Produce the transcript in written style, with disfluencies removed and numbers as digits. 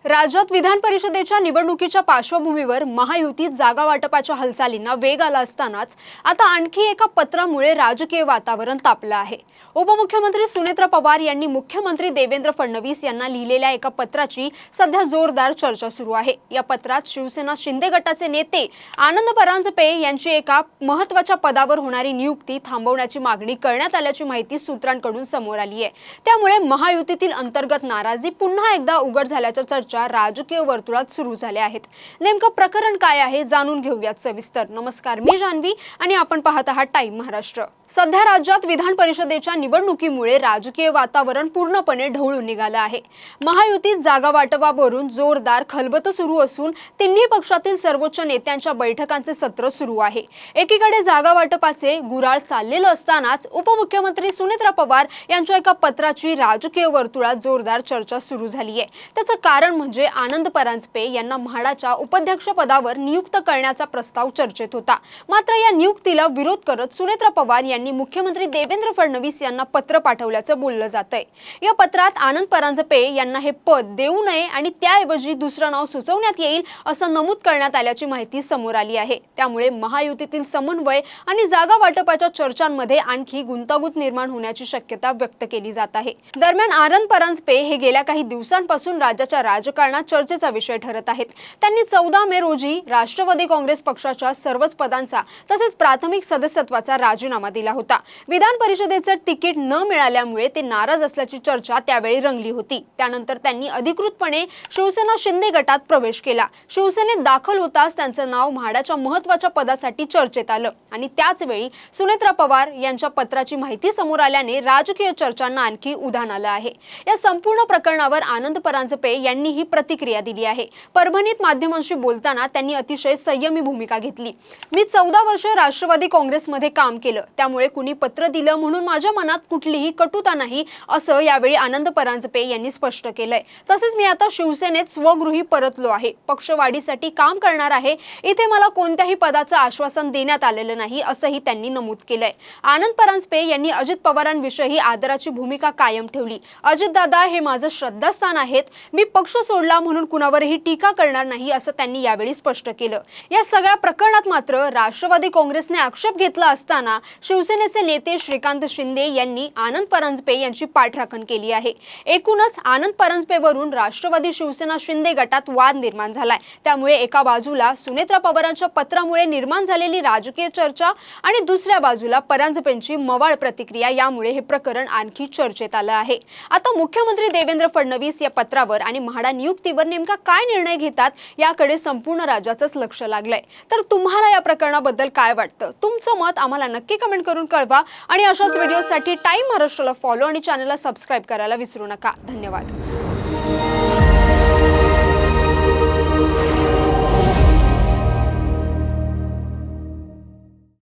राज्यात विधान परिषदेच्या निवडणुकीच्या पार्श्वभूमीवर महायुतीत जागा वाटपाच्या हालचालींना वेग आला असतानाच आता आणखी एका पत्रामुळे राजकीय वातावरण तापलं आहे। उपमुख्यमंत्री सुनेत्र पवार यांनी मुख्यमंत्री देवेंद्र फडणवीस यांना लिहिलेल्या एका पत्राची सध्या जोरदार चर्चा सुरू आहे। या पत्रात शिवसेना शिंदे गटाचे नेते आनंद परांजपे यांची एका महत्त्वाच्या पदावर होणारी नियुक्ती थांबवण्याची मागणी करण्यात आल्याची माहिती सूत्रांकडून समोर आली आहे। त्यामुळे महायुतीतील अंतर्गत नाराजी पुन्हा एकदा उघड झाल्याच्या चर्चा राजकीय वर्तुळात सुरू झाले आहेत। नेमकं प्रकरण काय आहे जाणून घेऊयात सविस्तर। नमस्कार, मी जान्हवी आणि आपण पाहत आहात टाइम महाराष्ट्र। सध्या राज्यात विधान परिषदेच्या निवडणुकीमुळे राजकीय वातावरण पूर्णपणे ढवळून निघालं आहे। महायुतीत जागा वाटपावरून जोरदार खलबत सुरू असून तिन्ही पक्षातील सर्वोच्च नेत्यांच्या बैठकांचे सत्र सुरू आहे। एकीकडे जागा वाटपाचे गुराळ चाललेलं असतानाच उपमुख्यमंत्री सुनेत्र पवार यांच्या एका पत्राची राजकीय वर्तुळात जोरदार चर्चा सुरू झाली आहे। त्याचं कारण म्हणजे आनंद परांजपे यांना म्हाडाच्या उपाध्यक्ष पदावर नियुक्त करण्याचा प्रस्ताव चर्चेत होता। मात्र या नियुक्तीला विरोध करत सुनेत्र पवार यांनी मुख्यमंत्री देवेंद्र फडणवीस यांना पत्र पाठवल्याचं बोललं जातंय। या पत्रात आनंद परांजपे यांना हे पद देऊ नये आणि त्याऐवजी दुसरं नाव सुचवण्यात येईल असं नमूद करण्यात आल्याची माहिती समोर आली आहे। त्यामुळे महायुतीतील समन्वय आणि जागा वाटपाच्या चर्चांमध्ये आणखी गुंतागुंत निर्माण होण्याची शक्यता व्यक्त केली जात आहे। दरम्यान आनंद परांजपे हे गेल्या काही दिवसांपासून राज्याच्या राजकारणात चर्चेचा विषय ठरत आहेत। त्यांनी 14 मे रोजी राष्ट्रवादी काँग्रेस पक्षाच्या सर्वच पदांचा तसेच प्राथमिक सदस्यत्वाचा राजीनामा दिला होता। विधान परिषदेचे तिकीट न मिळाल्यामुळे ते नाराज असल्याची चर्चा त्यावेळी रंगली होती। त्यानंतर त्यांनी अधिकृतपणे शिवसेना शिंदे गटात प्रवेश केला। शिवसेनेत दाखल होताच त्यांचं नाव म्हाडाच्या महत्त्वाच्या पदासाठी चर्चेत आलं आणि त्याच वेळी सुनेत्र पवार यांच्या पत्राची माहिती समोर आल्याने राजकीय चर्चांना आणखी उधाण आलं आहे। या संपूर्ण प्रकरणावर आनंद परांजपे यांनी ही प्रतिक्रिया दिली आहे। परभणीत माध्यमांशी बोलताना त्यांनी अतिशय संयमी भूमिका घेतली। मी 14 वर्षे राष्ट्रवादी काँग्रेसमध्ये काम केलं, त्यामुळे कुणी पत्र दिलं म्हणून माझ्या मनात कुठलीही कटुता नाही असं यावेळी आनंद परांजपे यांनी स्पष्ट केलंय। तसेच मी आता शिवसेनेत स्वगृही परतलो आहे, पक्षवाढीसाठी काम करणार आहे। इथे मला कोणत्याही पदाचं आश्वासन देण्यात आलेलं नाही असंही त्यांनी नमूद केलंय। आनंद परांजपे यांनी अजित पवारांविषयी आदराची भूमिका कायम ठेवली। अजितदादा हे माझं श्रद्धास्थान आहेत, मी पक्ष सोडला म्हणून कुणावरही टीका करणार नाही असं त्यांनी यावेळी स्पष्ट केलं। या सगळ्या प्रकरणात मात्र राष्ट्रवादी काँग्रेसने आक्षेप घेतला असताना शिवसेनेचे नेते श्रीकांत शिंदे यांनी आनंद परांजपे यांची पाठराखण केली आहे। एकूणच आनंद परांजपेवरून राष्ट्रवादी शिवसेना शिंदे गटात वाद निर्माण झालाय। त्यामुळे एका बाजूला सुनेत्र पवारांच्या पत्रामुळे निर्माण झालेली राजकीय चर्चा आणि दुसऱ्या बाजूला परांजपेंची मवाळ प्रतिक्रिया, यामुळे हे प्रकरण आणखी चर्चेत आलं आहे। आता मुख्यमंत्री देवेंद्र फडणवीस या पत्रावर आणि म्हाडा नियुक्तीवर नेमका काय निर्णय घेतात याकडे संपूर्ण राज्याचंच लक्ष लागलंय। तर तुम्हाला या प्रकरणाबद्दल काय वाटतं? तुमचं मत आम्हाला नक्की कमेंट करून कळवा आणि अशाच व्हिडिओसाठी टाइम महाराष्ट्राला फॉलो आणि चॅनलला सबस्क्राइब करायला विसरू नका। धन्यवाद।